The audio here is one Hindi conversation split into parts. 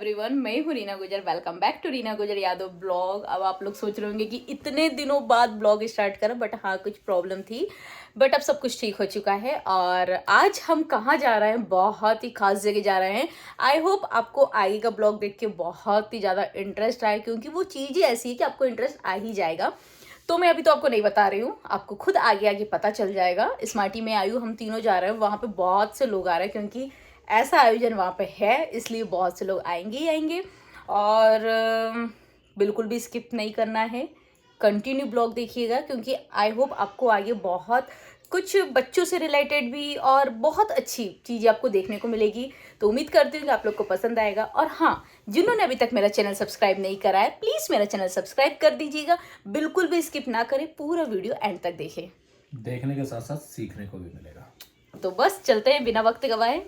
एवरीवन, मैं हूँ रीना गुजर। वेलकम बैक टू रीना गुजर यादव ब्लॉग। अब आप लोग सोच रहे होंगे कि इतने दिनों बाद ब्लॉग स्टार्ट करा, बट हाँ कुछ प्रॉब्लम थी, बट अब सब कुछ ठीक हो चुका है। और आज हम कहाँ जा रहे हैं? बहुत ही खास जगह जा रहे हैं। आई होप आपको आगे का ब्लॉग देख के बहुत ही ज़्यादा इंटरेस्ट आए, क्योंकि वो चीज़ ही ऐसी है कि आपको इंटरेस्ट आ ही जाएगा। तो मैं अभी तो आपको नहीं बता रही हूँ, आपको खुद आगे आगे पता चल जाएगा। स्मार्टी में आयु हम तीनों जा रहे हैं, वहाँ पे बहुत से लोग आ रहे हैं, क्योंकि ऐसा आयोजन वहाँ पे है, इसलिए बहुत से लोग आएंगे ही आएंगे। और बिल्कुल भी स्किप नहीं करना है, कंटिन्यू ब्लॉग देखिएगा, क्योंकि आई होप आपको आगे बहुत कुछ बच्चों से रिलेटेड भी और बहुत अच्छी चीज़ें आपको देखने को मिलेगी। तो उम्मीद करती हूँ कि आप लोग को पसंद आएगा। और हाँ, जिन्होंने अभी तक मेरा चैनल सब्सक्राइब नहीं करा है, प्लीज़ मेरा चैनल सब्सक्राइब कर दीजिएगा। बिल्कुल भी स्किप ना करें, पूरा वीडियो एंड तक देखें। देखने के साथ साथ सीखने को भी मिलेगा। तो बस चलते हैं बिना वक्त गवाए।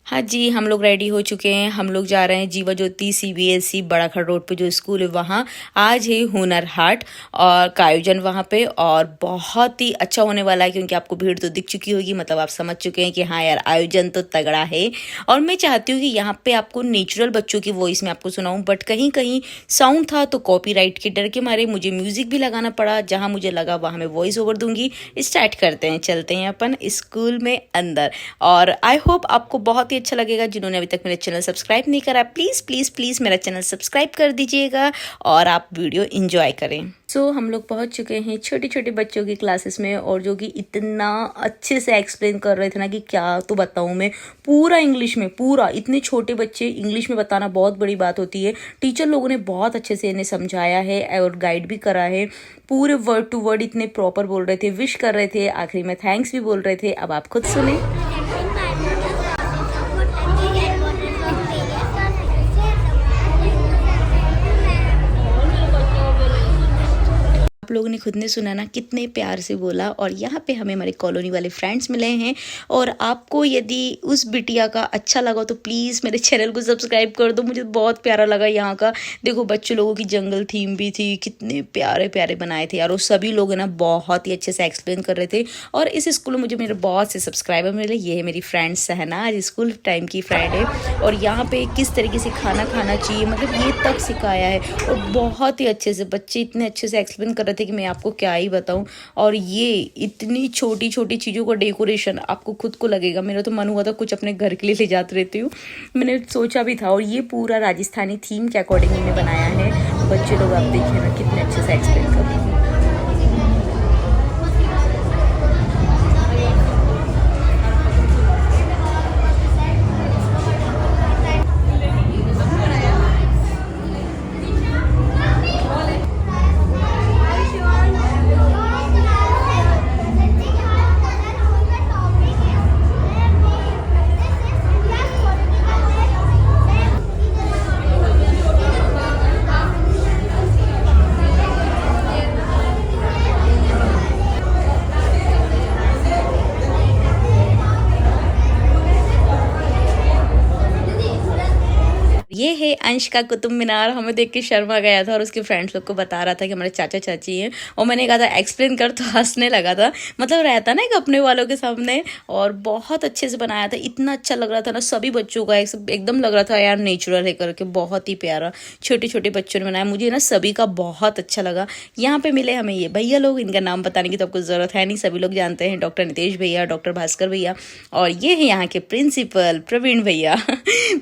हाँ जी, हम लोग रेडी हो चुके हैं। हम लोग जा रहे हैं जीवा ज्योति CBSE बड़ाखड़ रोड पे जो स्कूल है वहाँ। आज है हुनर हाट और का आयोजन वहाँ पे, और बहुत ही अच्छा होने वाला है, क्योंकि आपको भीड़ तो दिख चुकी होगी, मतलब आप समझ चुके हैं कि हाँ यार आयोजन तो तगड़ा है। और मैं चाहती हूँ कि यहाँ पे आपको नेचुरल बच्चों की वॉइस में आपको सुनाऊँ, बट कहीं कहीं साउंड था तो कॉपीराइट के डर के मारे मुझे म्यूजिक भी लगाना पड़ा। जहाँ मुझे लगा वहाँ मैं वॉइस ओवर दूंगी। स्टार्ट करते हैं, चलते हैं अपन स्कूल में अंदर। और आई होप आपको बहुत ही अच्छा लगेगा। जिन्होंने अभी तक मेरा चैनल सब्सक्राइब नहीं करा, प्लीज़ प्लीज़ प्लीज़ मेरा चैनल सब्सक्राइब कर दीजिएगा और आप वीडियो एंजॉय करें। सो हम लोग पहुंच चुके हैं छोटे छोटे बच्चों की क्लासेस में, और जो कि इतना अच्छे से एक्सप्लेन कर रहे थे ना कि क्या तो बताऊं मैं, पूरा इंग्लिश में, पूरा। इतने छोटे बच्चे इंग्लिश में बताना बहुत बड़ी बात होती है। टीचर लोगों ने बहुत अच्छे से इन्हें समझाया है और गाइड भी करा है। पूरे वर्ड टू वर्ड इतने प्रॉपर बोल रहे थे, विश कर रहे थे, आखिरी में थैंक्स भी बोल रहे थे। अब आप खुद सुने। आप लोगों ने खुद ने सुना ना, कितने प्यार से बोला। और यहाँ पे हमें हमारे कॉलोनी वाले फ्रेंड्स मिले हैं। और आपको यदि उस बिटिया का अच्छा लगा तो प्लीज़ मेरे चैनल को सब्सक्राइब कर दो। मुझे बहुत प्यारा लगा यहाँ का। देखो बच्चों लोगों की जंगल थीम भी थी, कितने प्यारे प्यारे बनाए थे यार। और सभी लोग ना बहुत ही अच्छे से एक्सप्लेन कर रहे थे। और इस स्कूल में मुझे मेरे बहुत से सब्सक्राइबर मिले। ये है मेरी फ्रेंड सहना, आज स्कूल टाइम की फ्रेंड है। और यहाँ पे किस तरीके से खाना खाना चाहिए, मतलब ये तक सिखाया है। और बहुत ही अच्छे से बच्चे इतने अच्छे से एक्सप्लेन कर रहे थे कि मैं आपको क्या ही बताऊं। और ये इतनी छोटी छोटी चीज़ों का डेकोरेशन आपको खुद को लगेगा, मेरा तो मन हुआ था कुछ अपने घर के लिए ले जाते रहती हूँ, मैंने सोचा भी था। और ये पूरा राजस्थानी थीम के अकॉर्डिंग इन्हें बनाया है। बच्चे लोग आप देखिए ना कितने अच्छे से एक्सप्लेन कर रहे हैं। ये है अंश का कुतुब मीनार। हमें देख के शर्मा गया था और उसके फ्रेंड्स लोग को बता रहा था कि हमारे चाचा चाची हैं। और मैंने कहा था एक्सप्लेन कर, तो हंसने लगा था। मतलब रहता ना एक अपने वालों के सामने। और बहुत अच्छे से बनाया था, इतना अच्छा लग रहा था ना सभी बच्चों का, एकदम लग रहा था यार नेचुरल है करके। बहुत ही प्यारा छोटे छोटे बच्चों ने बनाया, मुझे ना सभी का बहुत अच्छा लगा। यहाँ पे मिले हमें ये भैया लोग, इनका नाम बताने की तो आपको ज़रूरत है नहीं, सभी लोग जानते हैं। डॉक्टर नितेश भैया, डॉक्टर भास्कर भैया, और ये है यहाँ के प्रिंसिपल प्रवीण भैया।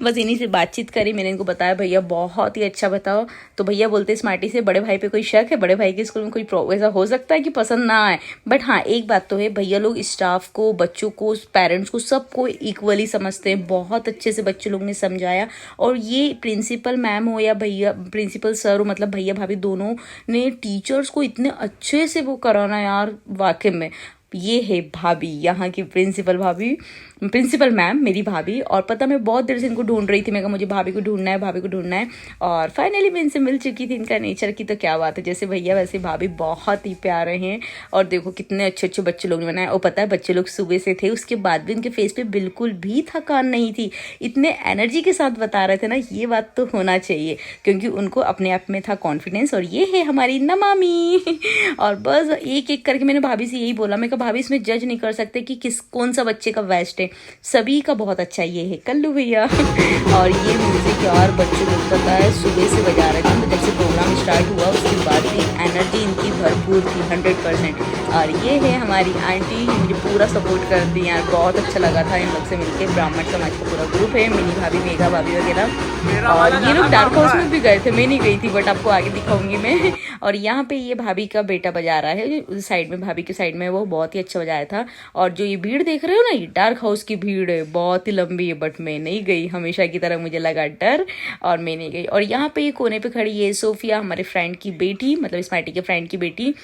बस इन्हीं से बातचीत करी, मैंने इनको बताया भैया बहुत ही अच्छा बताओ। तो भैया बोलते स्मार्टी से, बड़े भाई पे कोई शक है? बड़े भाई के स्कूल में कोई ऐसा हो सकता है कि पसंद ना आए? बट हाँ एक बात तो है, भैया लोग स्टाफ को, बच्चों को, पेरेंट्स को, सबको इक्वली समझते हैं। बहुत अच्छे से बच्चे लोग ने समझाया। और ये प्रिंसिपल मैम हो या भैया प्रिंसिपल सर हो, मतलब भैया भाभी दोनों ने टीचर्स को इतने अच्छे से वो कराना यार, वाकई में। ये है भाभी, यहाँ की प्रिंसिपल भाभी, प्रिंसिपल मैम मेरी भाभी। और पता मैं बहुत देर से इनको ढूंढ रही थी, मैं कहा मुझे भाभी को ढूंढना है, भाभी को ढूंढना है। और फाइनली मैं इनसे मिल चुकी थी। इनका नेचर की तो क्या बात है, जैसे भैया वैसे भाभी, बहुत ही प्यारे हैं। और देखो कितने अच्छे अच्छे बच्चे लोग ने बनाए। और पता है बच्चे लोग सुबह से थे, उसके बाद भी उनके फेस पे बिल्कुल भी थकान नहीं थी। इतने एनर्जी के साथ बता रहे थे ना, ये बात तो होना चाहिए, क्योंकि उनको अपने आप में था कॉन्फिडेंस। और ये है हमारी नमामी। और बस एक एक करके मैंने भाभी से यही बोला, मैं कहा भाभी इसमें जज नहीं कर सकते कि कौन सा बच्चे का बेस्ट है, सभी का बहुत अच्छा ये है कल्लू भैया। और ये म्यूजिक यार बच्चों को पता है सुबह से बजा रहे थे, तो जब से प्रोग्राम स्टार्ट हुआ उसके बाद भी एनर्जी इनकी भरपूर थी 100%। और ये है हमारी आंटी, मुझे पूरा सपोर्ट कर दी यार, बहुत अच्छा लगा था इन लोग से मिलकर। ब्राह्मण समाज का पूरा ग्रुप है, मिनी भाभी, मेघा भाभी वगैरह। और ये लोग डार्क हाउस में भी गए थे, मैं नहीं गई थी बट आपको आगे दिखाऊंगी मैं। और यहाँ पे ये भाभी का बेटा बजा रहा है उस साइड में, भाभी के साइड में, वो बहुत ही अच्छा बजाया था। और जो ये भीड़ देख रहे हो ना, ये डार्क हाउस की भीड़ है, बहुत ही लंबी है, बट मैं नहीं गई, हमेशा की तरह मुझे लगा डर और मैं नहीं गई। और यहाँ पे ये कोने पे खड़ी है सोफिया, हमारे फ्रेंड की बेटी, मतलब स्मार्टी के फ्रेंड की बेटी।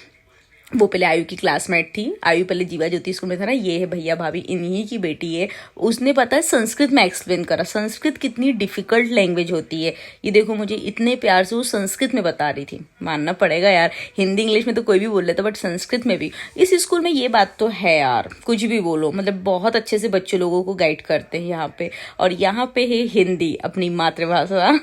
वो पहले आयु की क्लासमेट थी, आयु पहले जीवा ज्योति स्कूल में था ना। ये है भैया भाभी, इन्हीं की बेटी है। उसने पता है संस्कृत में एक्सप्लेन करा, संस्कृत कितनी डिफिकल्ट लैंग्वेज होती है। ये देखो मुझे इतने प्यार से वो संस्कृत में बता रही थी, मानना पड़ेगा यार, हिंदी इंग्लिश में तो कोई भी बोल लेता, बट संस्कृत में भी। इस स्कूल में ये बात तो है यार, कुछ भी बोलो, मतलब बहुत अच्छे से बच्चे लोगों को गाइड करते हैं यहाँ पे। और यहाँ पे है हिंदी, अपनी मातृभाषा।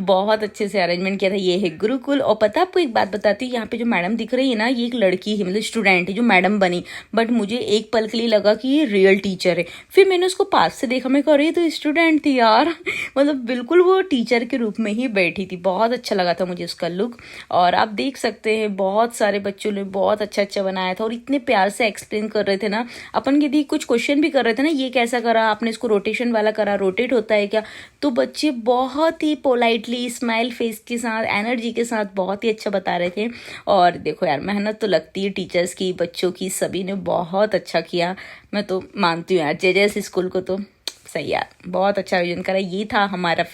बहुत अच्छे से अरेंजमेंट किया था। ये है गुरुकुल। और पता आपको एक बात बताती हूँ, यहाँ पे जो मैडम दिख रही है ना, ये एक लड़की है, मतलब स्टूडेंट है जो मैडम बनी, बट मुझे एक पल के लिए लगा कि ये रियल टीचर है। फिर मैंने उसको पास से देखा, मैं कह रही तो स्टूडेंट थी यार। मतलब बिल्कुल वो टीचर के रूप में ही बैठी थी। बहुत अच्छा लगा था मुझे उसका लुक। और आप देख सकते हैं बहुत सारे बच्चों ने बहुत अच्छा अच्छा बनाया था और इतने प्यार से एक्सप्लेन कर रहे थे ना। अपन यदि कुछ क्वेश्चन भी कर रहे थे ना, ये कैसा करा आपने, इसको रोटेशन वाला करा, रोटेट होता है क्या, तो बच्चे बहुत ही पोलाइटली स्माइल फेस के साथ, एनर्जी के साथ बहुत ही अच्छा बता रहे थे। और देखो यार, मेहनत तो लगती है टीचर्स की, बच्चों की, सभी ने बहुत अच्छा किया। मैं तो मानती हूँ यार जेजेएस स्कूल को, तो सही यार, बहुत अच्छा आयोजन करा। ये था हमारा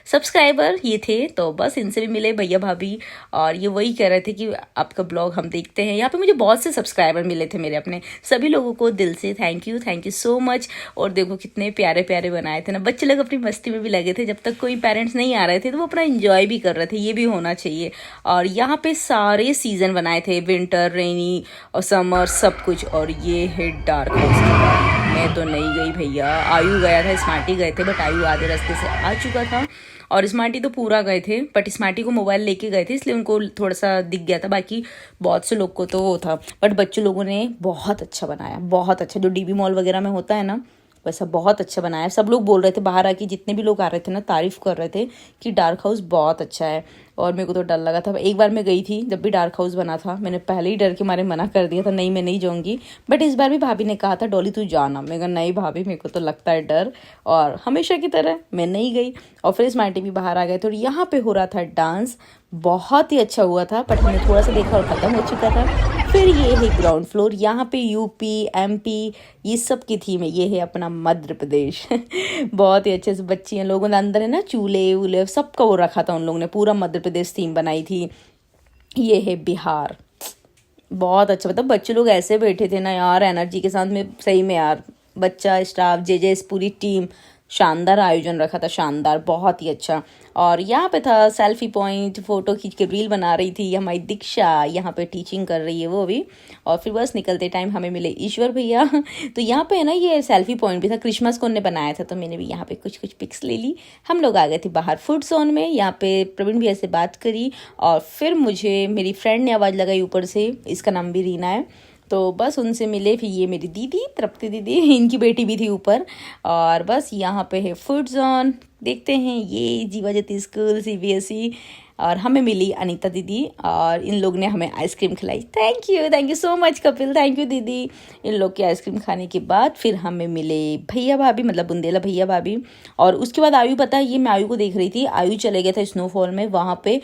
सब्सक्राइबर, ये थे, तो बस इनसे भी मिले भैया भाभी। और ये वही कह रहे थे कि आपका ब्लॉग हम देखते हैं। यहाँ पे मुझे बहुत से सब्सक्राइबर मिले थे मेरे अपने, सभी लोगों को दिल से थैंक यू सो मच। और देखो कितने प्यारे प्यारे बनाए थे ना, बच्चे लोग अपनी मस्ती में भी लगे थे। जब तक कोई पेरेंट्स नहीं आ रहे थे तो वो अपना इंजॉय भी कर रहे थे, ये भी होना चाहिए। और यहाँ पे सारे सीजन बनाए थे, विंटर, रेनी और समर, सब कुछ। और ये है डार्क हाउस। मैं तो नहीं गई भैया, आयु गया था, स्मार्टी गए थे, बट आयु आधे रास्ते से आ चुका था और स्मार्टी तो पूरा गए थे, बट स्मार्टी को मोबाइल लेके गए थे इसलिए उनको थोड़ा सा दिख गया था, बाकी बहुत से लोग को तो वो था। बट बच्चों लोगों ने बहुत अच्छा बनाया, बहुत अच्छा। जो डीबी मॉल वगैरह में होता है ना, वैसा बहुत अच्छा बनाया। सब लोग बोल रहे थे, बाहर आके जितने भी लोग आ रहे थे ना, तारीफ कर रहे थे कि डार्क हाउस बहुत अच्छा है। और मेरे को तो डर लगा था, एक बार मैं गई थी जब भी डार्क हाउस बना था, मैंने पहले ही डर के मारे मना कर दिया था, नहीं मैं नहीं जाऊँगी। बट इस बार भी भाभी ने कहा था डॉली तू जाना, मैं कहा नहीं भाभी मेरे को तो लगता है डर, और हमेशा की तरह मैं नहीं गई। और फिर स्मार्टी भी बाहर आ गए थे और यहाँ पे हो रहा था डांस, बहुत ही अच्छा हुआ था, बट हमने थोड़ा सा देखा और ख़त्म हो चुका था। फिर ये है ग्राउंड फ्लोर, यहाँ पे यूपी एमपी ये सब की थीम है। ये है अपना मध्य प्रदेश। बहुत ही अच्छे से बच्चियाँ लोगों ने अंदर है ना, चूल्हे वूल्हे सबका वो रखा था उन लोगों ने, पूरा मध्य प्रदेश थीम बनाई थी। ये है बिहार, बहुत अच्छा। मतलब बच्चे लोग ऐसे बैठे थे ना यार, एनर्जी के साथ में, सही में यार, बच्चा स्टाफ जेजेएस पूरी टीम, शानदार आयोजन रखा था, शानदार, बहुत ही अच्छा। और यहाँ पे था सेल्फी पॉइंट, फोटो खींच के रील बना रही थी हमारी दीक्षा, यहाँ पे टीचिंग कर रही है वो भी। और फिर बस निकलते टाइम हमें मिले ईश्वर भैया। तो यहाँ पे है ना ये सेल्फी पॉइंट भी था, क्रिसमस को उन्होंने बनाया था, तो मैंने भी यहाँ पे कुछ कुछ पिक्स ले ली। हम लोग आ गए थे बाहर फूड जोन में, यहाँ पे प्रवीण भैया से बात करी और फिर मुझे मेरी फ्रेंड ने आवाज़ लगाई ऊपर से, इसका नाम भी रीना है, तो बस उनसे मिले। फिर ये मेरी दीदी, तृप्ति दीदी, इनकी बेटी भी थी ऊपर। और बस यहाँ पे है फूड जोन, देखते हैं ये जीवा ज्योति स्कूल सीबीएसई। और हमें मिली अनीता दीदी और इन लोग ने हमें आइसक्रीम खिलाई। Thank you so much Kapil, thank you दीदी। इन लोग की आइसक्रीम खाने के बाद फिर हमें मिले भैया भाभी, मतलब बुंदेला भैया भाभी। और उसके बाद आयु, पता है ये मैं आयु को देख रही थी, आयु चले गया था स्नोफॉल में, वहाँ पे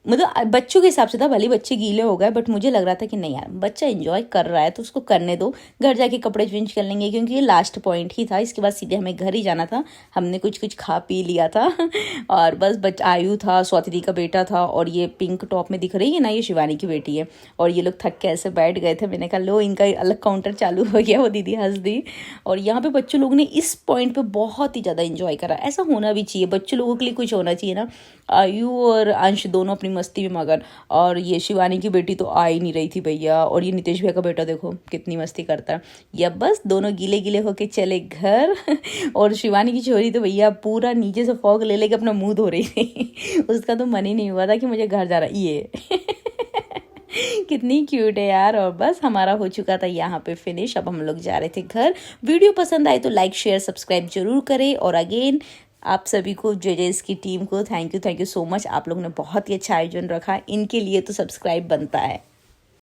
मतलब बच्चों के हिसाब से था, भले बच्चे गीले हो गए, बट मुझे लग रहा था कि नहीं यार बच्चा एंजॉय कर रहा है तो उसको करने दो, घर जाके कपड़े चेंज कर लेंगे, क्योंकि ये लास्ट पॉइंट ही था, इसके बाद सीधे हमें घर ही जाना था। हमने कुछ कुछ खा पी लिया था। और बस आयु था, स्वाति दी का बेटा था, और ये पिंक टॉप में दिख रही है ना, ये शिवानी की बेटी है। और ये लोग थक के ऐसे बैठ गए थे, मैंने कहा लो इनका अलग काउंटर चालू हो गया, वो दीदी हंस दी। और यहाँ पे बच्चों लोग ने इस पॉइंट पे बहुत ही ज़्यादा इंजॉय करा, ऐसा होना भी चाहिए, बच्चों लोगों के लिए कुछ होना चाहिए ना। आयु और अंश दोनों अपनी मस्ती में मगन, और ये शिवानी की बेटी तो आ ही नहीं रही थी भैया। और ये नितेश भैया का बेटा देखो कितनी मस्ती करता है। या बस दोनों गीले गीले होके चले घर। और शिवानी की छोरी तो भैया पूरा नीचे से फॉग ले लेके अपना मुंह धो रही थी। उसका तो मन ही नहीं हुआ था कि मुझे घर जा रहा ये। कितनी क्यूट है यार। और बस हमारा हो चुका था यहाँ पे फिनिश। अब हम लोग जा रहे थे घर। वीडियो पसंद आए तो लाइक शेयर सब्सक्राइब जरूर करें। और अगेन आप सभी को जजेस की टीम को थैंक यू सो मच। आप लोगों ने बहुत ही अच्छा आयोजन रखा, इनके लिए तो सब्सक्राइब बनता है।